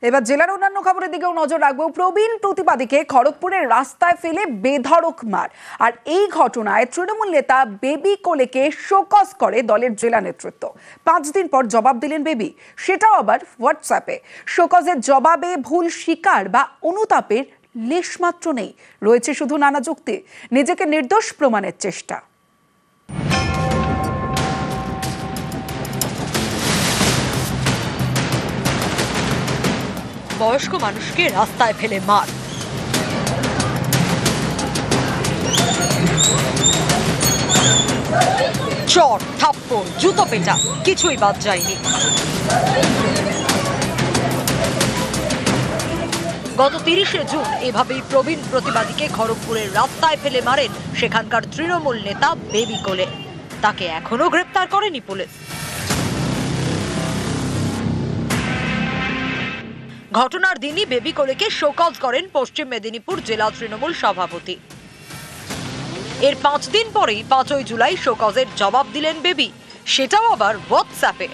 এবার জেলার অন্যান্য খবরের দিকেও নজর রাখবো। প্রবীণ প্রতিবাদীকে খড়গপুরের রাস্তায় ফেলে বেধড়ক মার, আর এই ঘটনায় তৃণমূল নেতা বেবি কোলেকে শোকজ করে দলের জেলা নেতৃত্ব। 5 দিন পর জবাব দিলেন বেবি, সেটাও আবার হোয়াটসঅ্যাপে। শোকজের জবাবে ভুল স্বীকার বা অনুতাপের লেশমাত্র নেই, রয়েছে শুধু নানা যুক্তি, নিজেকে নির্দোষ প্রমাণের চেষ্টা। বয়স্ক মানুষকে রাস্তায় ফেলে মার, চট থাপ্পড় জুতো পেটা, কিছুই বাদ যায়নি। গত 30শে জুন এভাবেই প্রবীণ প্রতিবাদীকে খড়গপুরের রাস্তায় ফেলে মারেন সেখানকার তৃণমূল নেতা বেবি কোলে। তাকে এখনো গ্রেপ্তার করেনি পুলিশ। ঘটনার দিনই বেবি কোলেকে শোকজ করেন পশ্চিম মেদিনীপুর জেলা তৃণমূল সভাপতি। এর 5 দিন পরেই 5ই জুলাই শোকজের জবাব দিলেন বেবি, সেটাও আবার হোয়াটসঅ্যাপে।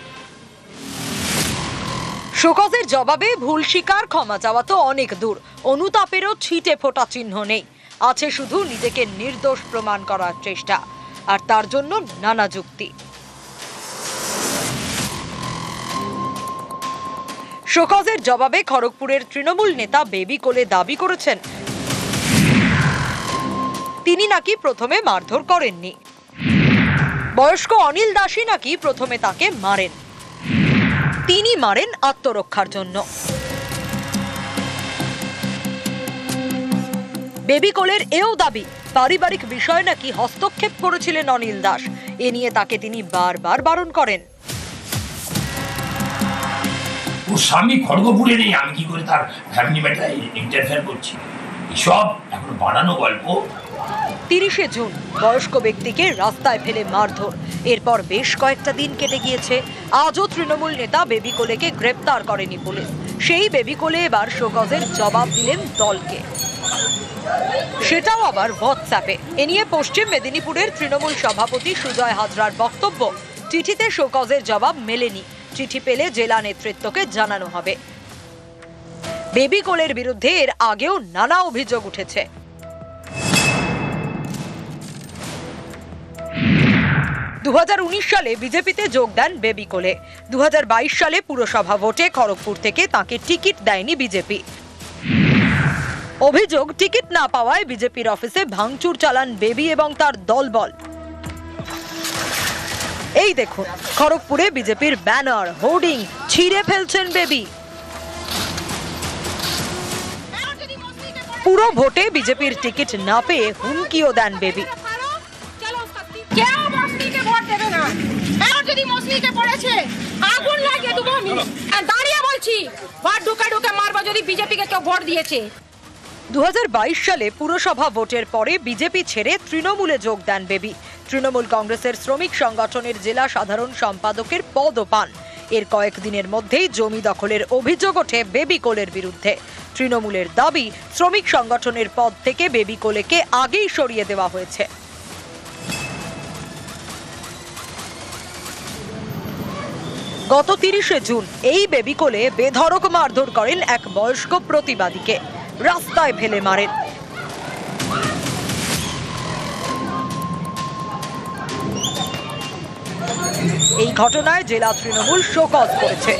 শোকজের জবাবে ভুল স্বীকার, ক্ষমা চাওয়া তো অনেক দূর, অনুতাপেরও ছিটে ফোটা চিহ্ন নেই, আছে শুধু নিজেকে নির্দোষ প্রমাণ করার চেষ্টা, আর তার জন্য নানা যুক্তি। শোকজের জবাবে খড়গপুরের তৃণমূল নেতা বেবি কোলে দাবি করেছেন তিনি নাকি প্রথমে মারধর করেননি। বয়স্ক অনিল দাসই নাকি প্রথমে তাকে মারেন, তিনি মারেন আত্মরক্ষার জন্য। বেবি কোলের এও দাবি পারিবারিক বিষয় নাকি হস্তক্ষেপ করেছিলেন অনিল দাস, এ নিয়ে তাকে তিনি বারবার বারণ করেন। ওর স্বামী খড়গপুরে নেই, আমি কি করে তার ফ্যামিলি ম্যাটারে ইন্টারফেয়ার করছি? এসব এখন বানানো গল্প। 30শে জুন বয়স্ক ব্যক্তিকে রাস্তায় ফেলে মারধর, এরপর বেশ কয়েকটা দিন কেটে গিয়েছে, আজও তৃণমূল নেতা বেবি কোলেকে গ্রেপ্তার করেনি পুলিশ। সেই বেবি কোলে এবার শোকজের জবাব দিলেন দলকে, সেটাও আবার হোয়াটসঅ্যাপে। এ নিয়ে পশ্চিম মেদিনীপুরের তৃণমূল সভাপতি সুজয় হাজরার বক্তব্য, চিঠিতে শোকজের জবাব মেলেনি, চিঠি পেলে জেলা নেতৃত্বকে জানানো হবে। বেবি কোলের বিরুদ্ধে এর আগেও নানা অভিযোগ উঠেছে। 2019 সালে বিজেপিতে যোগ দেন বেবি কোলে। 2022 সালে পুরসভা ভোটে খড়গপুর থেকে তাকে টিকিট দেয়নি বিজেপি। অভিযোগ, টিকিট না পাওয়ায় বিজেপির অফিসে ভাঙচুর চালান বেবি এবং তার দলবল। এই দেখুন, খড়গপুরে বিজেপির ব্যানার, হোর্ডিং ছিঁড়ে ফেলছেন বেবি। পুরো ভোটে বিজেপির টিকিট না পেয়ে হুমকিও দেন বেবি। দাঁড়িয়ে বলছি, ভোট ঢুকে ঢুকে মারবো যদি বিজেপিকে কেউ ভোট দিয়েছে। 2022 সালে পুরসভা ভোটের পরে বিজেপি ছেড়ে তৃণমূলে যোগ দেন বেবি। তৃণমূল কংগ্রেসের শ্রমিক সংগঠনের জেলা সাধারণ সম্পাদকের পদও পান। এর কয়েকদিনের মধ্যেই জমি দখলের অভিযোগ ওঠে বেবি কোলের বিরুদ্ধে। তৃণমূলের দাবি, শ্রমিক সংগঠনের পদ থেকে বেবি কোলেকে আগেই সরিয়ে দেওয়া হয়েছে। গত 30শে জুন এই বেবি কোলে বেধড়ক মারধর করেন এক বয়স্ক প্রতিবাদীকে, রাস্তায় ফেলে মারেন। এই ঘটনায় জেলা তৃণমূল শোকজ করেছে,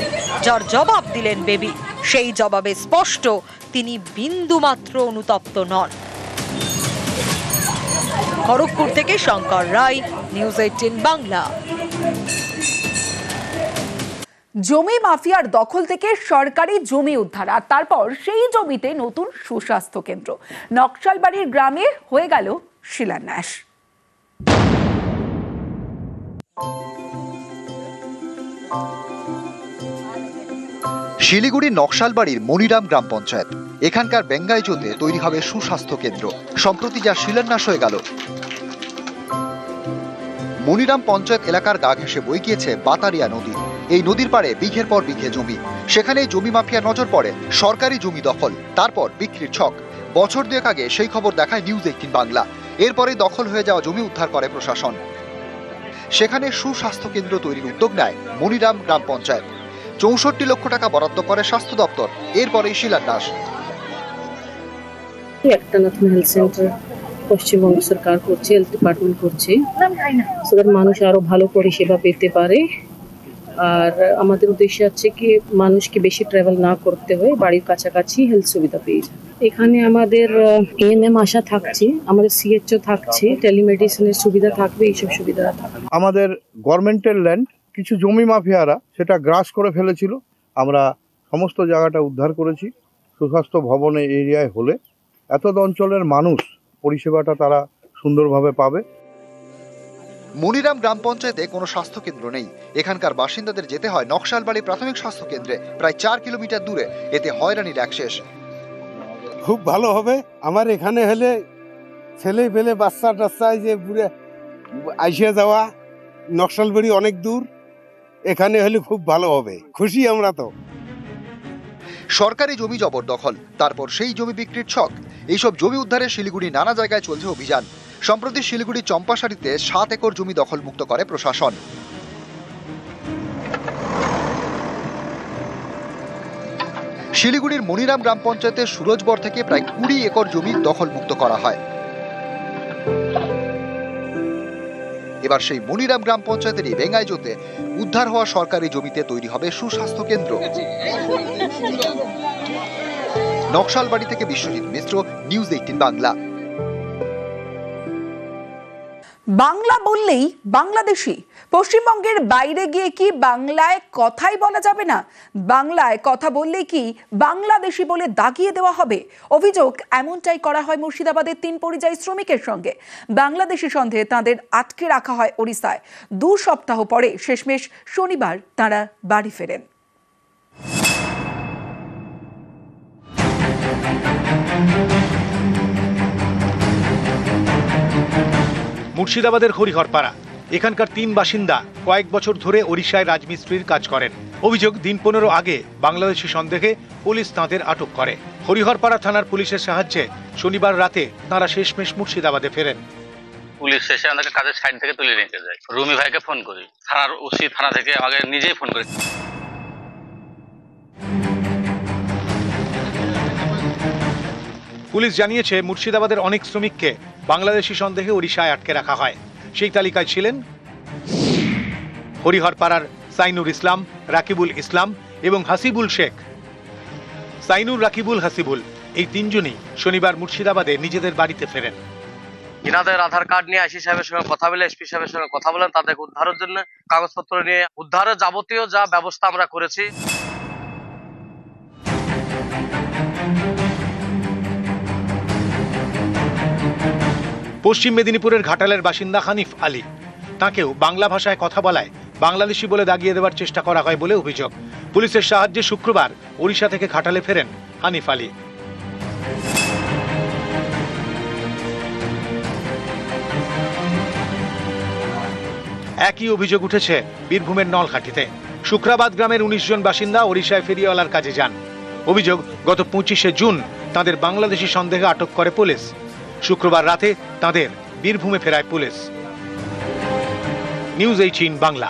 যার জবাব দিলেন বেবি। সেই জবাবে স্পষ্ট, তিনি বিন্দুমাত্র অনুতপ্ত নন। খড়গপুর থেকে শঙ্কর রায়, নিউজ 18 বাংলা। জমি মাফিয়ার দখল থেকে সরকারি জমি উদ্ধার, আর তারপর সেই জমিতে নতুন সুস্বাস্থ্য কেন্দ্র। নকশালবাড়ির গ্রামে হয়ে গেল শিলান্যাস। শিলিগুড়ির নকশালবাড়ির মনিরাম গ্রাম পঞ্চায়েত, এখানকার বেঙ্গাইজোতে তৈরি হবে সুস্বাস্থ্য কেন্দ্র, সম্প্রতি যা শিলান্যাস হয়ে গেল। মনিরাম পঞ্চায়েত এলাকার গা ঘেঁষে বয়ে গিয়েছে বাতারিয়া নদী। এই নদীর পাড়ে বিঘের পর বিঘে জমি, সেখানে জমি মাফিয়ার নজর পড়ে, সরকারি জমি দখল, তারপর বিক্রির ছক। বছর 2 আগে সেই খবর দেখায় নিউজ 18 বাংলা। এরপরে দখল হয়ে যাওয়া জমি উদ্ধার করে প্রশাসন। সেখানে সুস্বাস্থ্য কেন্দ্র তৈরির উদ্যোগ নেয় মনিরাম গ্রাম পঞ্চায়েত। 64 লক্ষ টাকা বরাদ্দ করে স্বাস্থ্য দপ্তর। এরপরেই শিলান্যাস। একটা নতুন হেলথ সেন্টার পশ্চিমবঙ্গ সরকার করছে, হেলথ ডিপার্টমেন্ট করছে, সেটার মানুষ আরো ভালো পরিষেবা পেতে পারে। আর আমাদের উদ্দেশ্য আছে কি মানুষকে বেশি ট্রাভেল না করতে হয়, বাড়ির কাছাকাছি হেলথ সুবিধা পেয়ে যায়। এখানে আমাদের এএনএম আশা থাকছে, আমাদের সিএইচও থাকছে, টেলিমেডিসিনের সুবিধা থাকবে, এইসব সুবিধা থাকবে। আমাদের গভর্নমেন্টের ল্যান্ড কিছু জমি মাফিয়ারা সেটা গ্রাস করে ফেলেছিল। আমরা সমস্ত জায়গাটা উদ্ধার করেছি। সুস্বাস্থ্য ভবনে এরিয়ায় হলে এত অঞ্চলের মানুষ পরিষেবাটা তারা সুন্দরভাবে পাবে। মনিরাম গ্রাম পঞ্চায়েতে কোনো স্বাস্থ্য কেন্দ্র নেই। এখানকার বাসিন্দাদের যেতে হয় নকশালবাড়ি প্রাথমিক স্বাস্থ্য কেন্দ্রে, প্রায় 4 কিলোমিটার দূরে। এতে হয়রানির এক শেষ। খুব ভালো হবে আমার এখানে হলে ছেলে পেলে বাচ্চা টাচ্চায় যে পুরে আইসে যাওয়া, নকশালবাড়ি অনেক দূর, এখানে হলে খুব ভালো হবে, খুশি আমরা তো। সরকারি জমি জবরদখল, তারপর সেই জমি বিক্রির ছক। এইসব জমি উদ্ধারে শিলিগুড়ি নানা জায়গায় চলছে অভিযান। সম্প্রতি শিলিগুড়ি চম্পাশাড়িতে 7 একর জমি দখলমুক্ত করে প্রশাসন। শিলিগুড়ির মনিরাম গ্রাম পঞ্চায়েতের সুরজবর থেকে প্রায় 20 একর জমি দখলমুক্ত করা হয়। এবার সেই মনিরাম গ্রাম পঞ্চায়েতেরই বেঙ্গাইজোতে উদ্ধার হওয়া সরকারি জমিতে তৈরি হবে সুস্বাস্থ্য কেন্দ্র। নকশালবাড়ি থেকে বিশ্বজিৎ মিশ্র, নিউজ 18 বাংলা। বাংলা বললেই বাংলাদেশি। পশ্চিমবঙ্গের বাইরে গিয়ে কি বাংলায় কথাই বলা যাবে না? বাংলায় কথা বললেই কি বাংলাদেশি বলে দাগিয়ে দেওয়া হবে? অভিযোগ এমনটাই করা হয় মুর্শিদাবাদের 3 পরিযায়ী শ্রমিকের সঙ্গে। বাংলাদেশি সন্দেহে তাদের আটকে রাখা হয় ওড়িশায়। 2 সপ্তাহ পরে শেষমেশ শনিবার তারা বাড়ি ফেরেন। মুর্শিদাবাদের হরিহরপাড়া। এখানকার 3 বাসিন্দা কয়েক বছর ধরে ওড়িশায় রাজমিস্ত্রির কাজ করেন। অভিযোগ, দিন 15 আগে বাংলাদেশি সন্দেহে পুলিশ তাঁদের আটক করে। হরিহরপাড়া থানার পুলিশের সাহায্যে শনিবার রাতে তাঁরা শেষমেশ মুর্শিদাবাদে ফেরেন। পুলিশ এসে আমাদেরকে কাজের সাইড থেকে তুলে নিতে যায়। রুমি ভাইকে ফোন করি, থানার ওসি থানা থেকে আমাকে নিজেই ফোন করি। পুলিশ জানিয়েছে মুর্শিদাবাদের অনেক শ্রমিককে বাংলাদেশি সন্দেহে ওড়িশায় আটকে রাখা হয়। সেই তালিকায় ছিলেন হরিহরপাড়ার সাইনুর ইসলাম, রাকিবুল ইসলাম এবং হাসিবুল শেখ। সাইনুর, রাকিবুল, হাসিবুল এই 3 জনই শনিবার মুর্শিদাবাদে নিজেদের বাড়িতে ফেরেন। ইনাদের আধার কার্ড নিয়ে আইসি সাহেবের সঙ্গে কথা বলে, এসপি সাহেবের সঙ্গে কথা বলেন, তাদেরকে উদ্ধারের জন্য কাগজপত্র নিয়ে উদ্ধারের যাবতীয় যা ব্যবস্থা আমরা করেছি। পশ্চিম মেদিনীপুরের ঘাটালের বাসিন্দা হানিফ আলী, তাকেও বাংলা ভাষায় কথা বলায় বাংলাদেশি বলে দাগিয়ে দেওয়ার চেষ্টা করা হয় বলে অভিযোগ। পুলিশের সাহায্যে শুক্রবার ওড়িশা থেকে ঘাটালে ফেরেন হানিফ আলী। একই অভিযোগ উঠেছে বীরভূমের নলহাটিতে। শুক্রাবাদ গ্রামের 19 জন বাসিন্দা ওড়িশায় ফেরিওয়ালার কাজে যান। অভিযোগ, গত 25শে জুন তাদের বাংলাদেশি সন্দেহে আটক করে পুলিশ। শুক্রবার রাতে তাদের বীরভূমে ফেরায় পুলিশ। নিউজ 18 বাংলা।